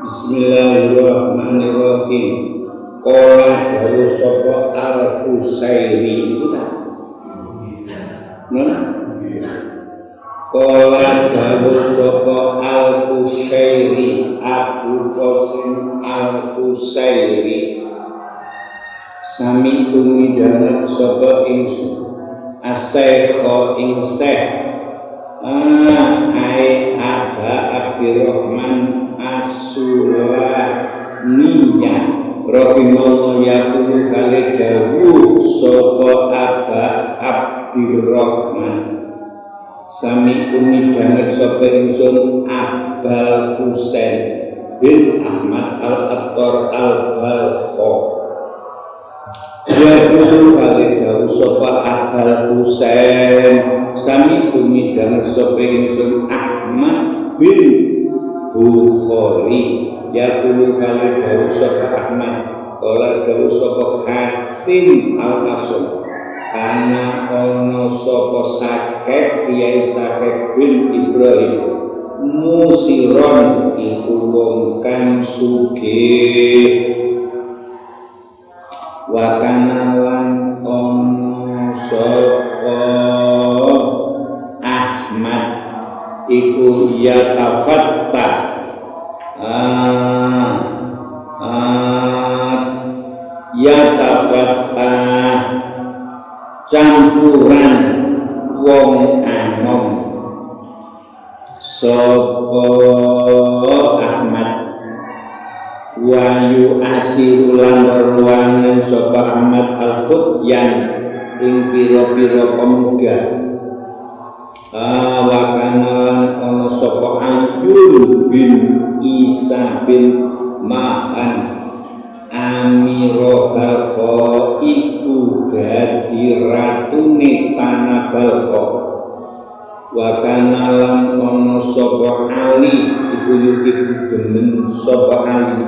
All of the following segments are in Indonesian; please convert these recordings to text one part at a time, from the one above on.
Bismillahirrahmanirrahim. Qala dawu sapa Al-Husairi uta. Mana? Qala dawu sapa Al-Husairi Abu Qasim Al-Husairi. Sami tumidanget sapa ingsun As-Saikha ing Syekh ai Aba Abdurrahman As-Sulaniya rahimahullah yaqulu kali dawuh sapa Aba Abdurrahman sami umidanget sapa ingsun Abul Husain bin Ahmad Al-Attar Al-Balkho yaqulu kali dawuh sapa Abul Husain sami umidanget sapa ingsun Ahmad bin Bukhari yaqulu kali dawuh sapa Ahmad kala dawuh sapa Hatim Al-Asam ana ana sapa Sakek Kiai Sakek bin Ibrahim musiron iku wong kang sugih wa kana lan ana sapa Ahmad iku ya tafatta ya tafatta campuran wong anom sapa Ahmad wayu asirulan ruangan sapa Ahmad al-Qudyan ing pira-pira pemuda wakanan ana sapa Ayyub bin Isa bin Ma'an Amiroha iku dadi ratune tanah Balkho wakanalan ana sapa Ali iku demen sapa Ali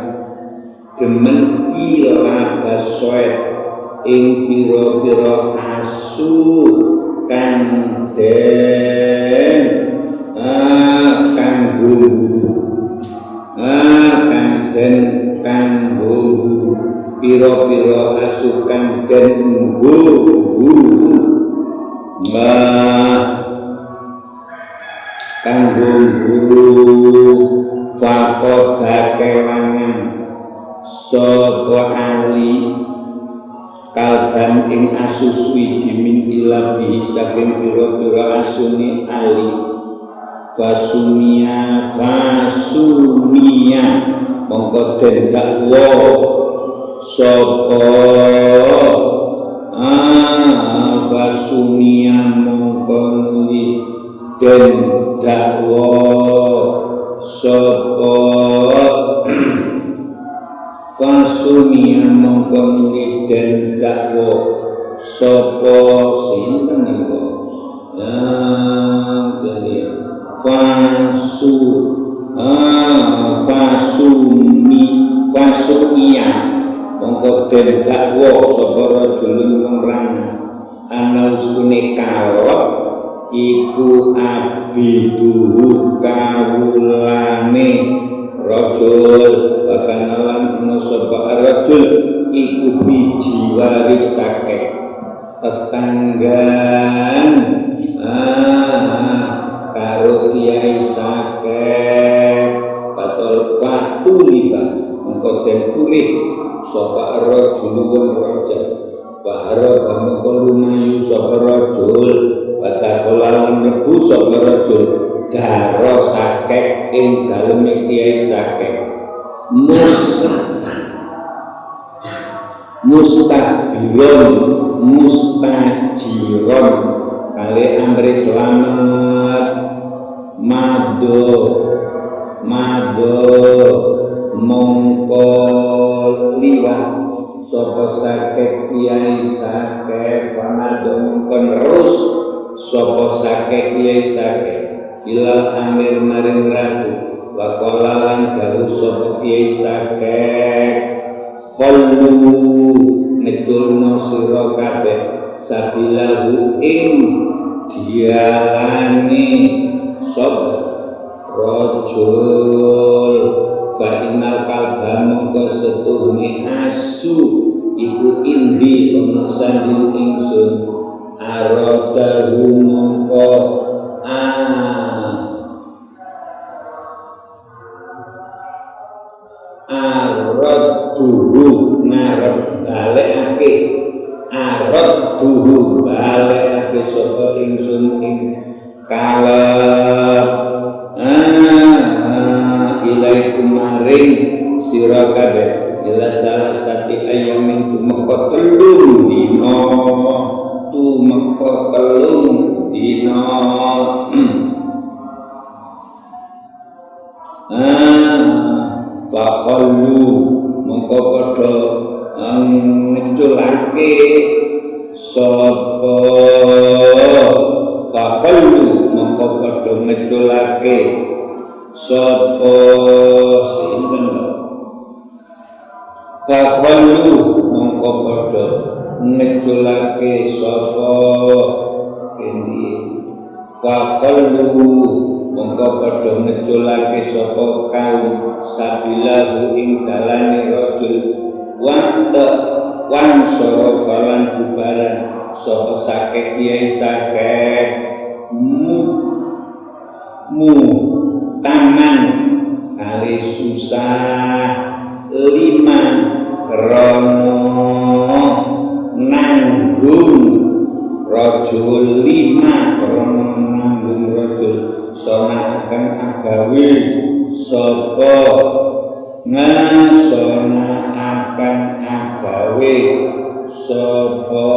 demen ila baswet ing pira-pira asu kang den kanggo pira-pira asukan den kanggo fakoda kewangan sapa Ali kalban ing asu suwiji min ilabi saking pira-pira asune Ali basumia mongko den dakwa sapa basumia mongko den dakwa sapa basumia mongko den dakwa sapa sinten niku Fasumia mongko den dakwa sapa rajulun wong lanang ana usune kalok iku abiduhu kawulane rajul bakanalan ana sapa rajul iku biji waris sakeh tetanggan karo Kiai Sakeh patol patuliba mongko den pulih sapa rajul wong raja bahara mongko lumayu sapa rajul padahal mlebu sapa rajul daro Sakeh ing daleme Kiai Sakeh mustajiron kali amri selamat mado mongko liwat sapa Sakeh Kiai Sakeh pamado mongko terus sapa Sakeh Kiai Sakeh ila amir maring ratu wa qala lan dawuh sapa Kiai Sakeh qallu netulno sira kabeh sabilahu ing dialani sapa rajul fa inal kalba mongko setuhune asu iku indi ana sanding ingsun aradahu mongko araduhu ngarep balekake araduhu balekake sapa ingsun ing kalep ilaikum maring sira kabeh ila salah sati ayamin tumeka telung dina Fakhallu mongko padha ngeculake sapa fakhallu mongko padha ngeculake sapa sinten fakhallu mongko padha ngeculake sapa endi fakhallu mongko padha ngeculake sapa kaum sabilahu ing dalane rajul wan soro balan bubaran sapa sakit kiai sakit mu taman kali susah lima krono nanggung rajul lima krono nanggung rajul sona akan agawe sapa ngasona akan agawe sapa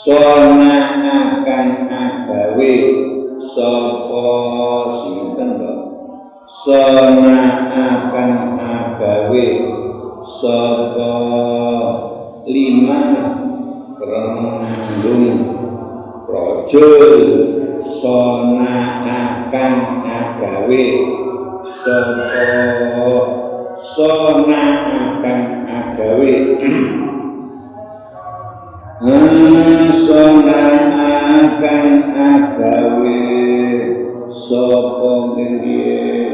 sona akan agawe sapa sinten sona akan agawe sapa lima kerandung rajul sona akan agawe sapa sona akan agawe sona akan agawe sapa nggih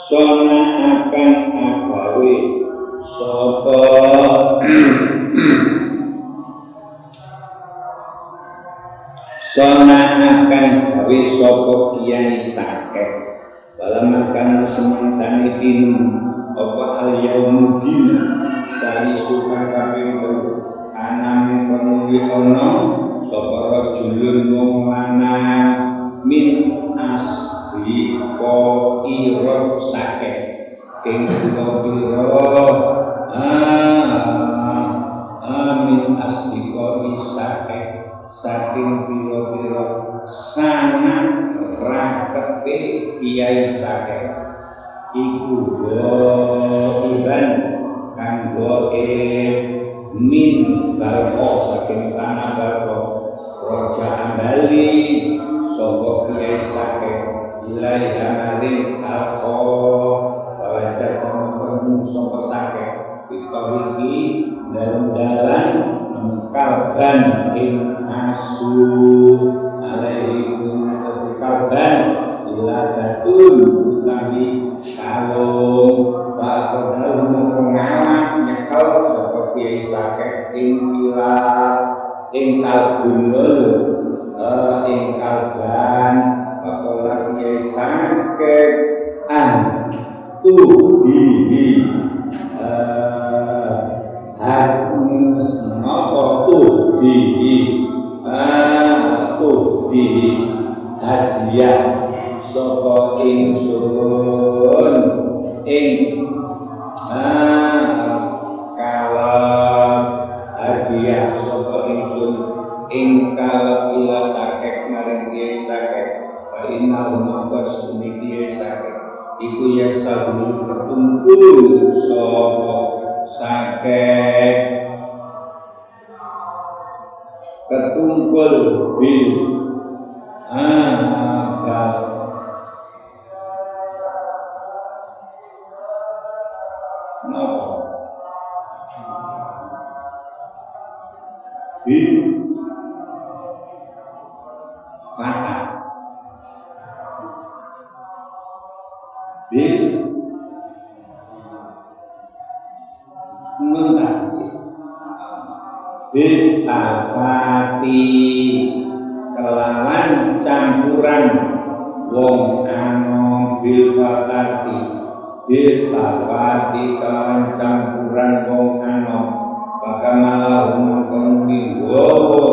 sona akan agawe sapa sona akan gawe sapa kiai sakeh balamakan semantane din apa al-yaumudin sari suka kaping anane penuhi ana sapa rajulun wong lanang min asli ko ira sakeh ing pira-pira min asli ko sakeh saking pira-pira sanad rakete kiai sakeh iku iban kanggo min barko saking tanah barko roja bali sapa kiai sakeh ilai amarin alko bawajar pemukul sapa sakeh iki dalam kalban ing asu alaikum kalban ila datun utawi kalung bakal mengalah nyekel sapa kiai sakeh ing kilat ing kalbun ing kalban bakal kiai sakeh tuhihi tuhihi hadiah sapa ingsun ing kalep hadiah sapa ingsun ing kalep ila sakeh maring kiai sakeh wa inna maqad suniki sakeh iku ya sabun terkumpul sapa sakeh ketumpul bil Napa? Bi mata. Bi mentasi. Bi tafati kelawan campuran wong anom bil fatati. Bi tafati kelawan campuran wong anom bakamalah mengkon minggowo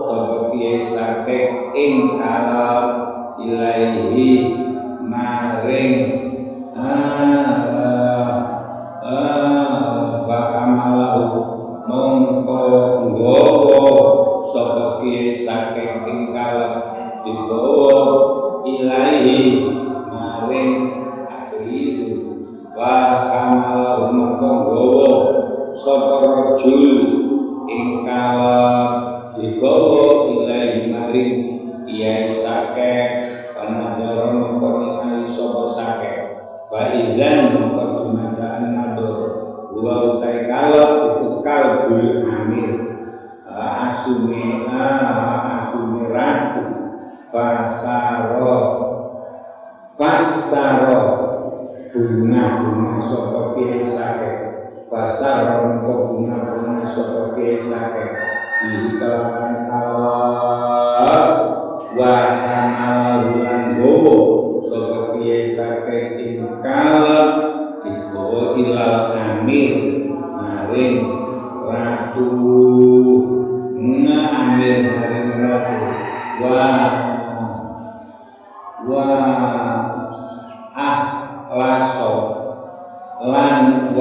sapa kiye sakek ing kalam ilaihi maring bakamalah mengkon nggowo sapa kiye sakek ing kalam digowo ilaihi maring akhiru bakamalah mengkon nggowo sapa rajul ingkang digawa ilahi maring iya sakek panajara mengko ningali sapa sakek baizan mengko dumadaan nadur wa utai kalot itu kalbul amir asume ratu pasaro bunga sapa piye sakek pasar rongko bunga sapa piye sakek dikelawan Allah wa ta'ala gowo sapa piye sakek ingkang digowo ilal amir maring ratu amir maring ratu laso lan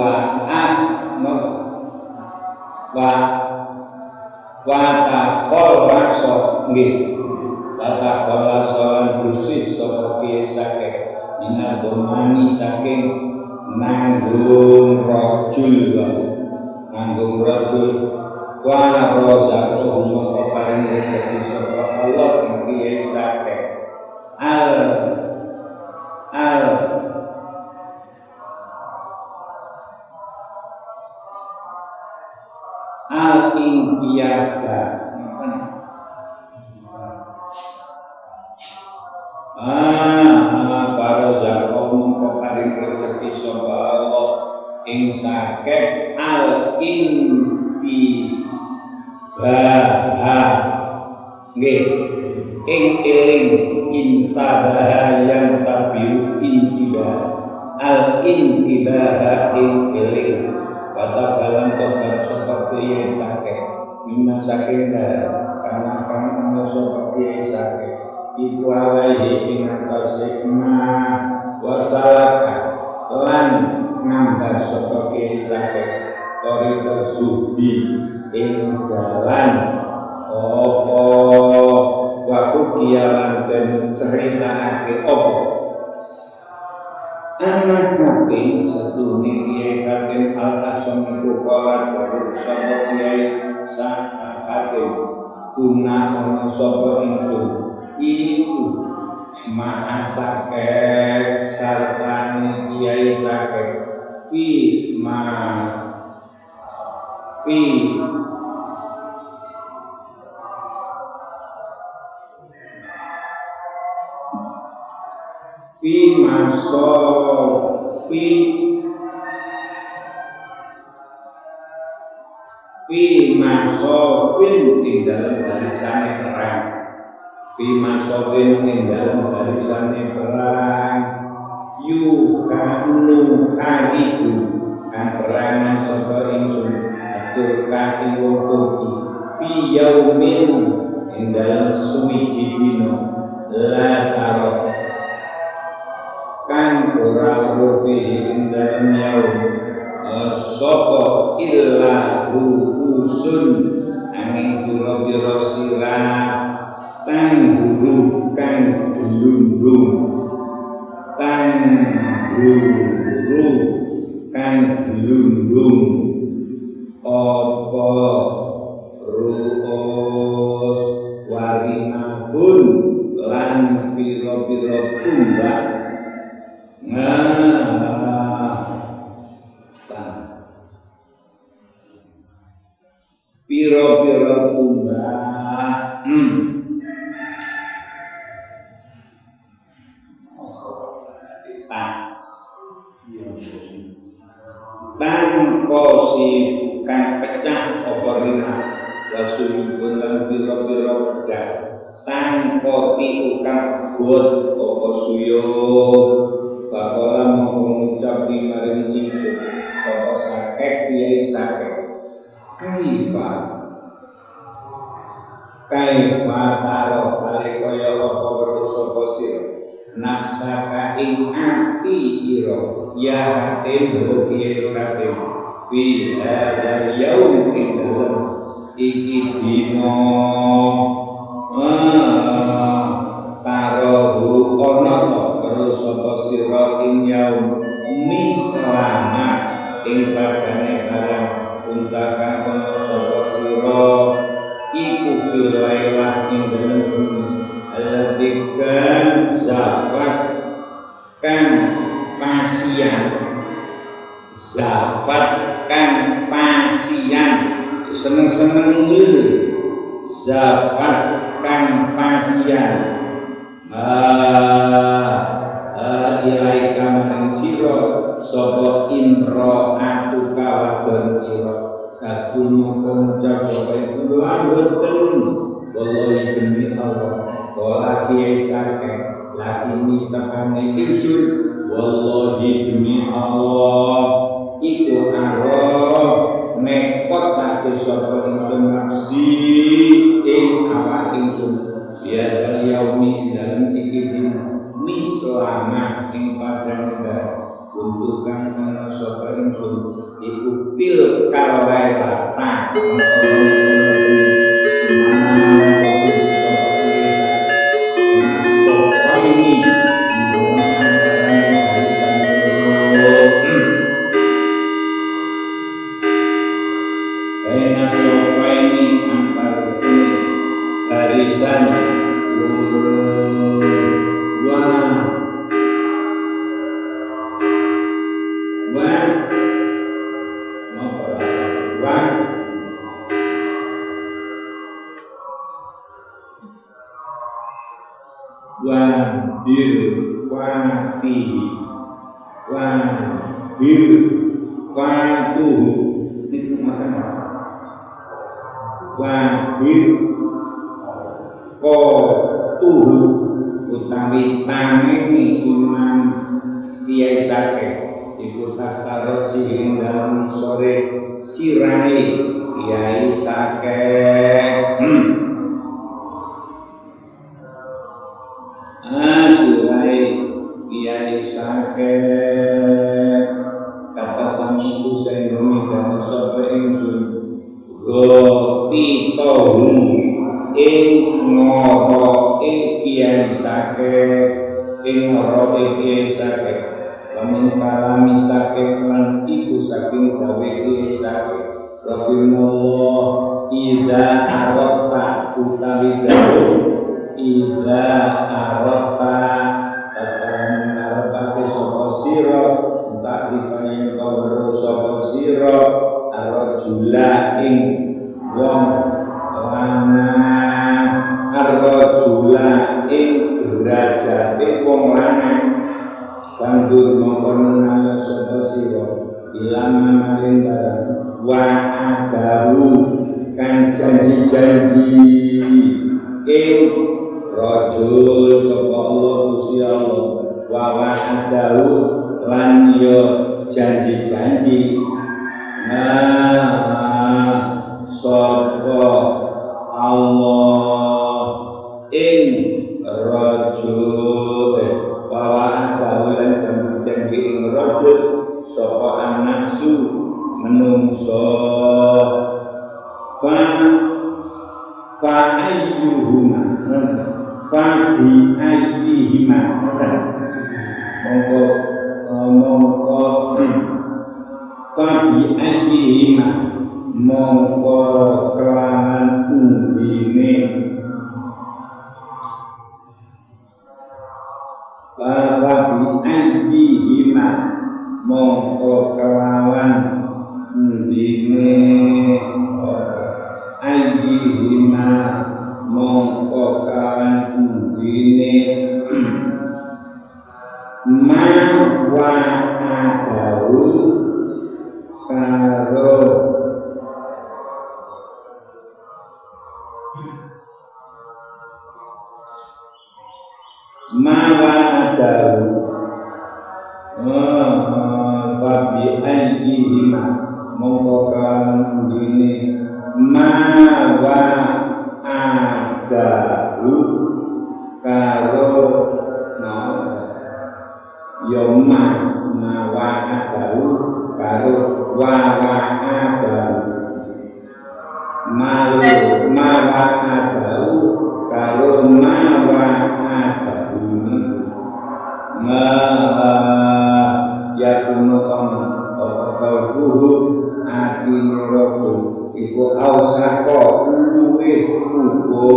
watakol raso nggih watakol raso lan bersih sapa kiye sakek minadomani saking nanggung rajul wana rozaqo mongko paring rezeki sapa Allah ing kiye sakek al-inqiyada para zakon mongko paring rezeki sapa Allah ing sakek al-inqiyada nggih ing eling intabaha yang tabiu intiba al-intibaha ing eling kata dalam tobat seperti yang sakit minna sakitnya karena kamu seperti yang sakit itu alaihi ingat sikmah wasalaka lan nambah seperti yang sakit tori tersubi ing dalan opo waktu kialan dan cerita akhir opo anak hakim satu kiai hakim al-asam itu kolat baru sapa kiai sang hakim guna ono sapa itu ma'a sakek sartani kiai sakek fi masofin di dalam barisan perang yukanuhariku kan perangan sapa ingsun atur kaki wong fi yaumin ing dalam suwiji dina la taro kan ora rupi ing dalam yaum sapa illa ruusun angin biro-biro sirah tangguru kan gelundung apa ruus warinahun lan piro-piro tumbak sira tumbah tanpa bukan pecah apa rina wasuyubun lan biro-biro pedang tanpa tiukan god apa suyub bakola mengucap di maring ingsun apa sakit kiai sakit kaifa taro kali kaya apa weruh sapa sira nafsaka ing ati ira ya hati kiai katim fi hadzal yaum ing dalem iki dina taruhu ana terus sapa sira ing yaum mislama ing padane barang untakan ana sapa sira iku filailah ing dalem bumi alatikan zafat kan pasian zafat kan pasian seneng-seneng dulu zafat kan pasian ilaika maring sira sapa indra atuka wadon sira kadung ngucap sapa kulo anggeten wallahi demi Allah wala kiai sakeh lakini tekane ingsun wallahi demi Allah iku arep nekot tak sapa ingsun nafsi ing awak ingsun ya yaumi dalem iki dina mislama ing padang untuk kang ana sapa ingsun iku pil kalwaila ta utawi tangene iman kiai sakeh iku takarot sing dalam sore sirahe kiai sakeh sirahe kiai sakeh kata samiku sing ngomong sapa ingsun roti tohu ing ngoro ing kiai sakeh ing ngoro ing kiai sakeh lamun kalami sakeh lan iku saking gawe kiai sakeh Rabbimullah idza arata utawi gawe idza arata tataran arata sapa sira tak diparing karo sapa sira arjula ing wong lanang arjula ing derajate wong lanang bandur mongkon nang sapa sira ilama maring barang wa adaru kan janji-janji ing rajul sapa Allah Gusti Allah wa adaru lan yo janji-janji sapa Allah ing rajul bahwa adalan janji ing rajul sapa anaksu menungso fa ayyuhuma fa bi ayyihima mongko fa bi ayyihima mongko kelawan undine fa bi ayyihima mongko kelawan undine ayyi Babi ayyihima mongkokan ini mawa adahu karo yoma mawa adahu karo wawa adahu mawa adahu karo mawa adahu ya kuno kalbuhu adine rodo iku ausako luwih ugo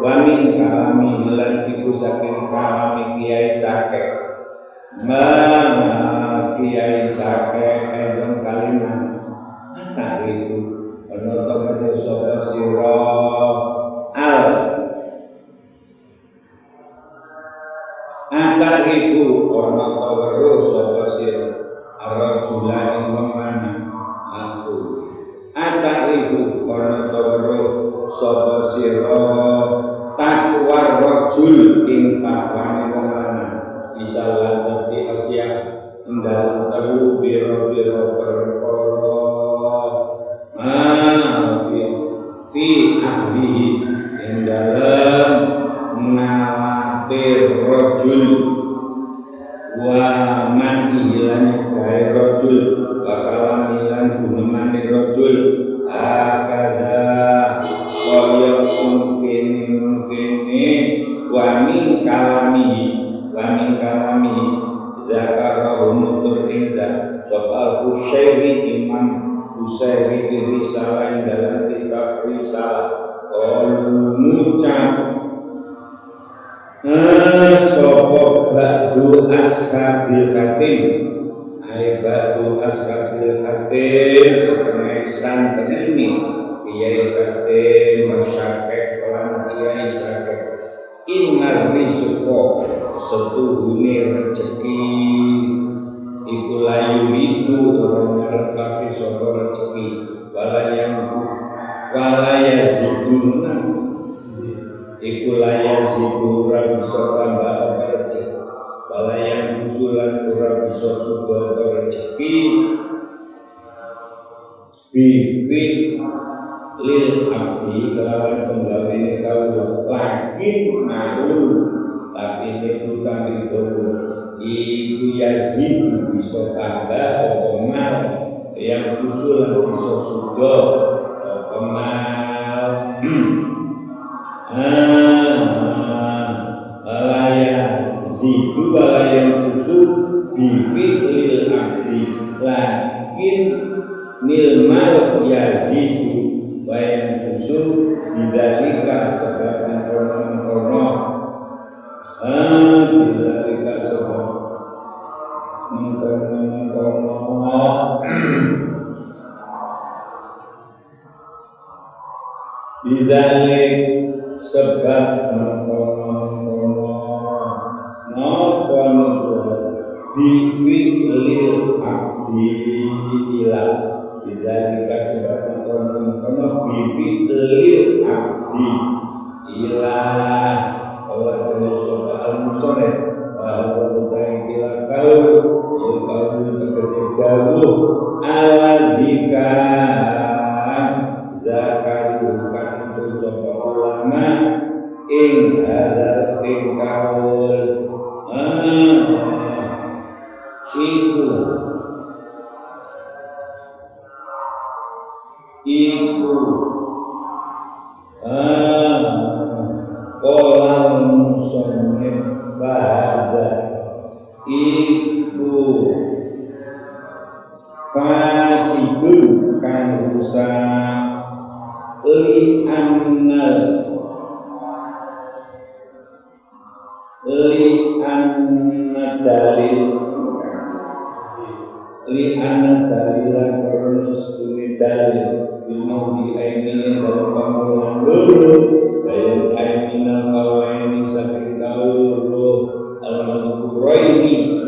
wamin kalami lan iku saking kalami kiai sake kiai sake endong kalimat tak itu ono to sapa sira Antar ibu orang tawaru sapa sira arjulan memana aku antar ibu orang tawaru sapa sira takwar rajul ing takwane wong lanang isalah sati asya ndal tawu biro perkara fi ahli ing dalem nawafir rajul wa man ilan gawe rajul bakalan ilan gunemane rajul akada kaya mungkin wa min kalami zakara nutur indah soal Husairi Imam Husairi risalah dalam kitab risalah ngucap sopo ba'du ashabil katim ay ba'du ashabil katim setengah santen ini kiai katim masyarakat kelan kiai sakit innar rizqo setuhune rezeki iku layu itu orang ngerti sopo rezeki walaya ziduna iku layan siku ora bisa tambah rezeki balayan usulan ora bisa subah rezeki bibit lil abdi kelawan penggawene kawula lagi malu tapi itu kami tunggu iku yazid bisa tambah kemal yang usulan bisa subah kemal zidu walayan usul bifi'lil abdi lakin nilmal yazidu wayan usul bidalika sebab mengkono bidalika sebab mengkono bidalik sebab bifi'lil abdi ilah bidzalika sebab kono bifi'lil abdi ilah Allah Ta'ala al-musoneh bahwa utai ilah kau tegesi jauh aladika zakarukan untuk sopa ulama ing hadar ing kaul iku kolam musoneh bahada iku fasidu kan rusak li annal dalil li anna dalilan terus ini dalil mau di aini dalam panggilan dulu dan aini kawaini sakit dulu al-Quraini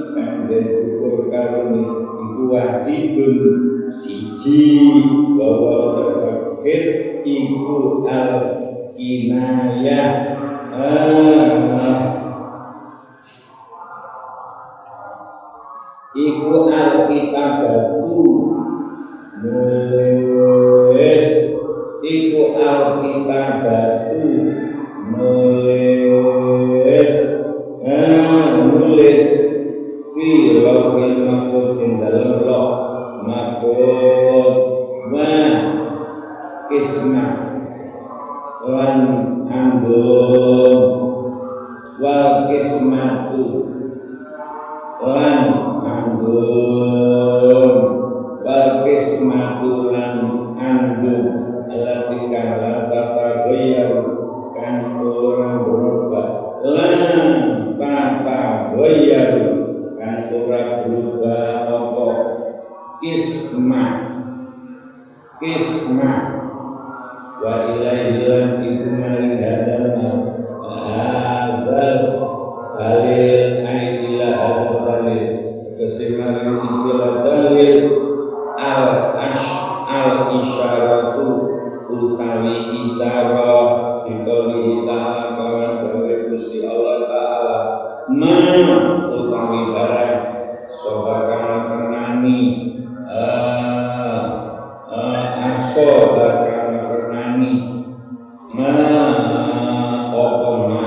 dan ukur karuni itu wajibun siji bahwa terfakir iku al-kinayah iku alkitabatu nulis iku alkitabatu nulis nulis fi lauhil mahfuz ing dalem lauh mahfuz wa isma lan anggun wal kismatu lan anggun wal kismatu lan anggun alati kang lata goyang kan orang berubah lan tata goyang kan orang berubah apa kisma wa ilaihi lan iku maring hadana hadal dalil aidila hadal dalil kesimpulan ikilah dalil al isyaratu utawi isyarah dikali ta'ala kawan dari Gusti Allah Ta'ala utawi barang sobakan kenani sobakan kenani opoma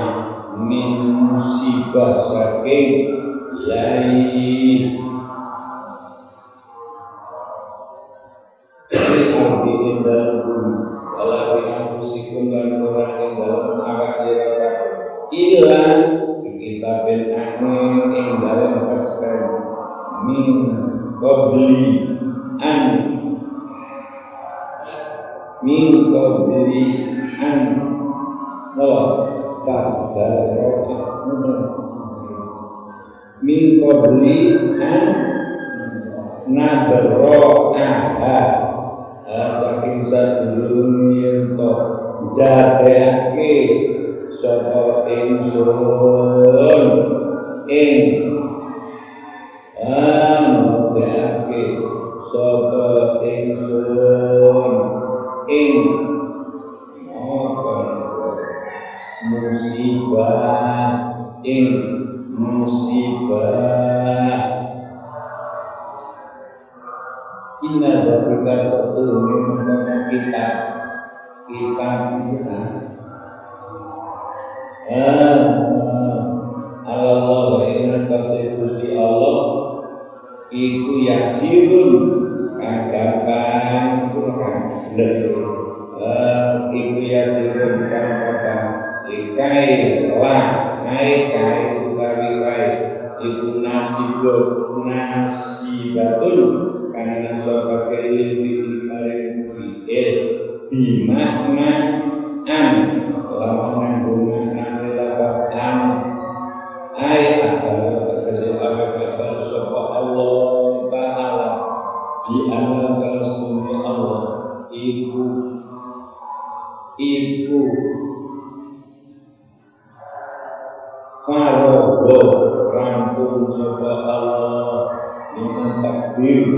min musibah saking lai arti dalam walau yang musikum dan orang yang dalam awak dirakat ilan kita benaknya yang dalam paskan min qabli an min qabli an nadro'aha saking sadurung yen to dadekake sapa ingsun dadekake sapa ingsun musibah inna dzalika setuhune kita Allah wa inna konstitusi Allah iku yasirun kagapan kurang iku yasirun kagapan likai lah kai utawi kai iku nasibatun karena sobat keilmu maring bimakna lawan nggunakan lafaz ayat kesehatan sopa Allah Ta'ala di alam kalsuni Allah iku farogo rampung sopa Allah dengan takdir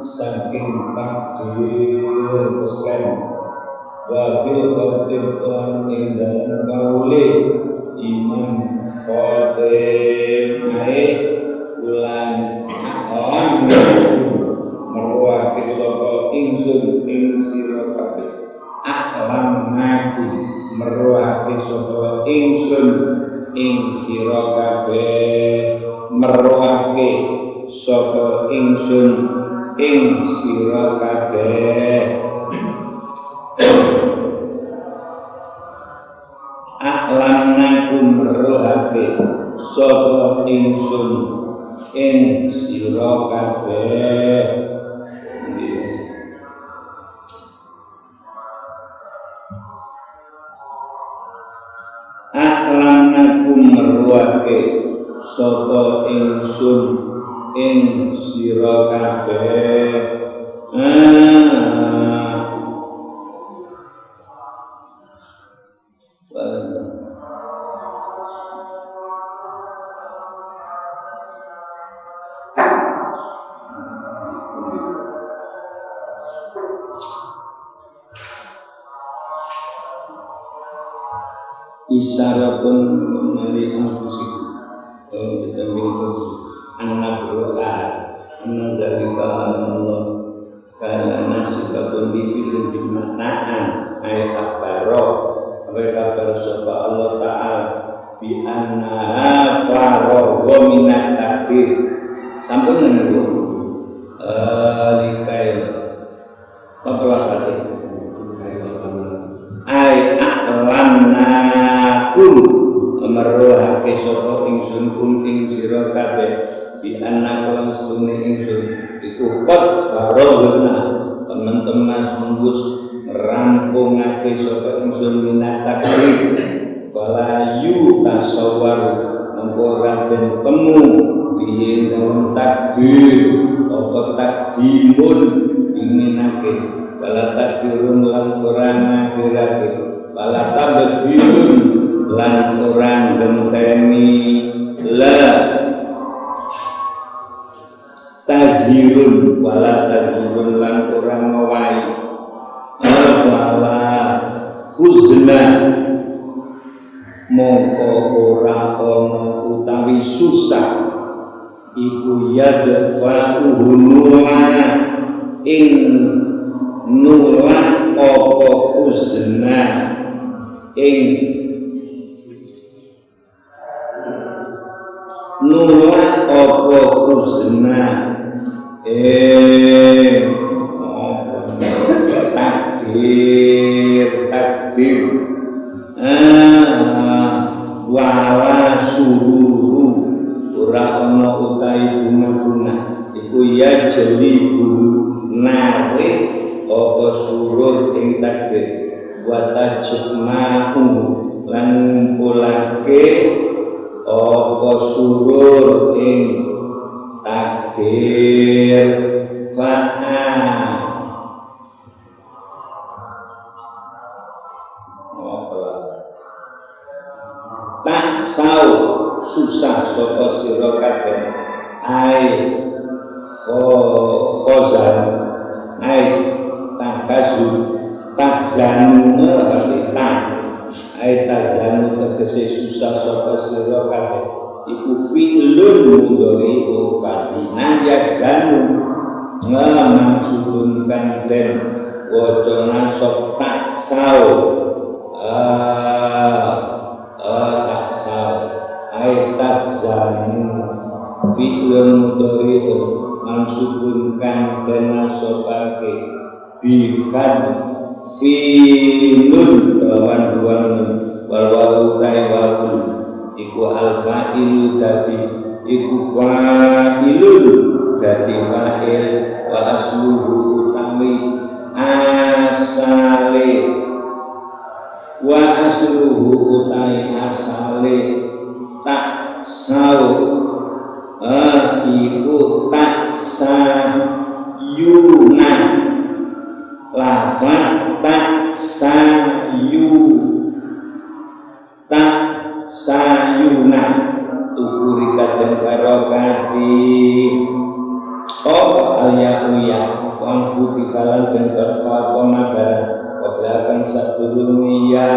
saking takdir Islam wafil qadir tuan ing dalam kaule iman qadir naik ulang alam meruaki sopa ingsun ing sira kabeh alam nabi meruaki sopa ingsun ing sira kabeh meruaki sopa ingsun ing sira kabeh aklan naku meruhake sapa ingsun ing sira kabeh aklan naku meruhake sapa ingsun ing sira kabeh isyaratun mengenai anfusikum kita minta anak berdoa sikapun dipilih dimaknaan ayat akbaro mereka bersabda Allah Ta'ala bi anna faragha minat takdir sampun nunggu likai apa ai aklannakum merohake sapa ingsun kun ing sira kabeh bi anna lan sunne ingsun iku kot barogna teman-teman sembus rampungake sapa ingsun minatakri walayu tasawwar ora den temu biyen dalam takdir apa takdimun inginake wala takdirun lan Quran akhirate wala tabdirun lan Quran genteni la tahirun wala tahirun lan Quran ngawai wala huzna mongko ora ana utawi susah iku yadfa uhununa ing nulak apa huzna ing nulak apa huzna takdir wala suruhu ora ana utahe bunga-bunga iku ya jelibu nare apa surur ing takdir wa tajma'u lan ngumpulake apa surur ing takdir tak sau susah sapa sira kabeh ai khozan ai takazu takzanu ai takzanu tegese susah sapa sira kabeh iku fi'lun mudhari fasinan ya zanu maksudun kan den wacana sok tak sau ai takzanu fi'lun mudhari maksudun kan den sopake bikan fi'lun lawan dua wal wawu iku al-fa'ilu dadi iku fa'ilun dadi fa'il wa asluhu utawi asale wa asluhu utawi asale tak sau iku tak sayuna lafaz tak sayuna tukuri kadang barokati alya wang putih kalan dan berkata nagar kebelakang satu dunia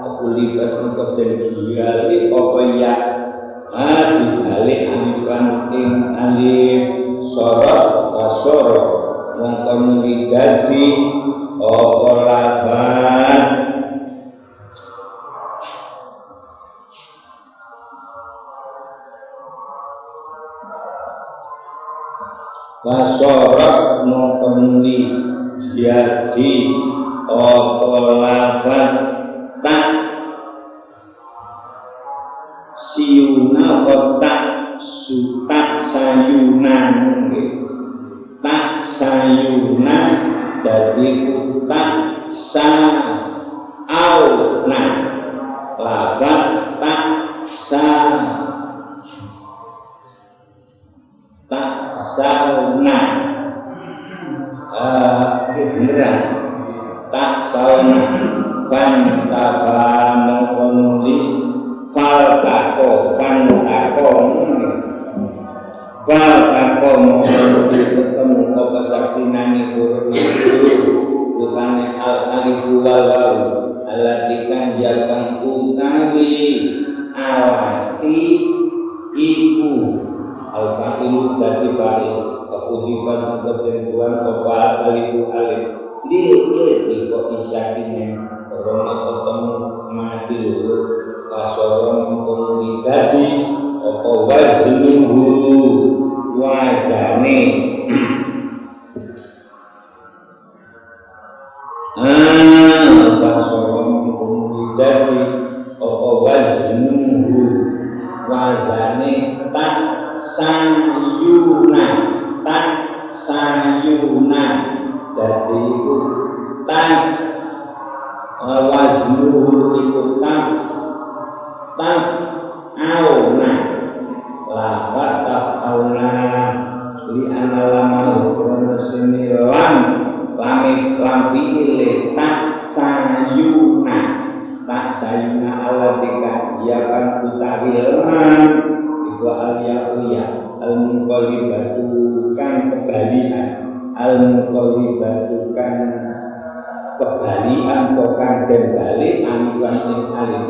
aku libat untuk dan giyali ya dibalik alifan ing alif sorot wasorot mongkon dadi lafaz wasorot mongkon jadi lafaz tak siuna tak sutak sayunan tak sayunan jadi tak sauna lafaz tak sauna beneran tak sauna kan tafa mengkonuli fal tako mengkonuli ketemu apa saktinani kurun bukannya al-alifu wal-waw alatikan jakang utawi alati iku al-fa'ilu dati bari Kudipan ketentuan kepala alifu alif lil kok isakine Rono ketemu mati dulu kasoron komunikasi apa waznuhu wazane kasoron komunikasi apa waznuhu wazane tak sayuna jadi itu tak waznuhu itu tak auna lafat tak auna li analama krono senilan lamif lampi ile tak sayuna alatika dia kan utawilan itu aliyah al-muqallibatu kan kebalian al-muqallibatu kan kebalian tokan dan balik aniwan sing alim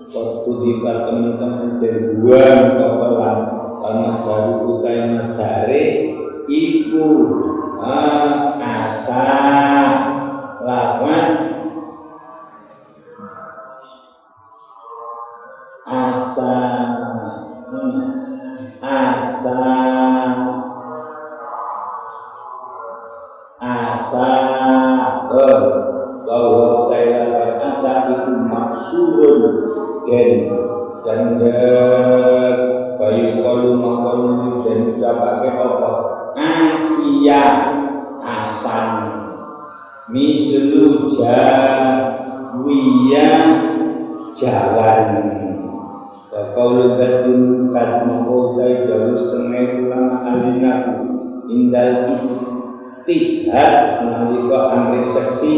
waktu di teman-teman terbuang tokolan mas baru utai mas hari iku asa lawan asa bahwa kailan asa itu maksurun dan bayu kalu makhluk dan pakai apa asia asan mislu jawiya jalan kalau gadun kad mengkodai jauh setengah ulama alinaku indal istishad menalika amri seksi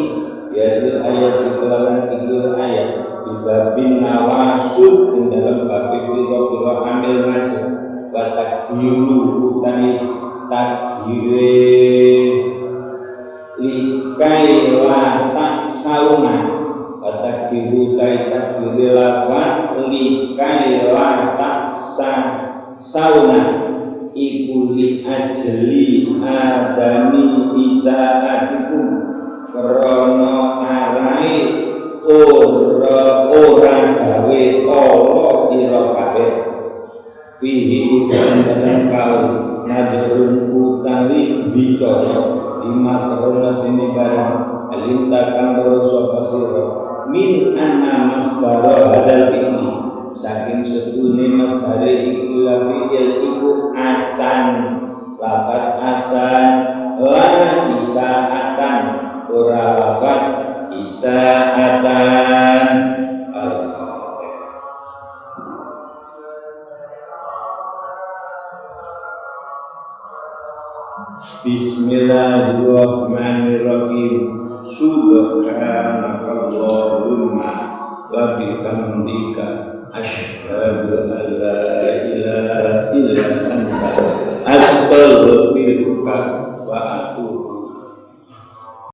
yaitu ayat sekelapan 3 ayat dibabin nawasub di dalam babik biro ambil masuk batak diulu utani takdire likai latak sauna batak diulu kai takdire lawan likai latak sauna iku li ajli adami isaatikum krono arai orang gawe Allah ira kabeh fihi dalam kaum nadrun utawi bicara lima krono dene barang alinta kang sapa sira min anna masdara hadal ini saking setune masdare iku lafil iku asan lafat asan la isaatan ora lafat isaatan. Bismillahirrahmanirrahim. Subhanakallahumma wa bihamdika asyhadu an la ilaha illa anta astaghfiruka wa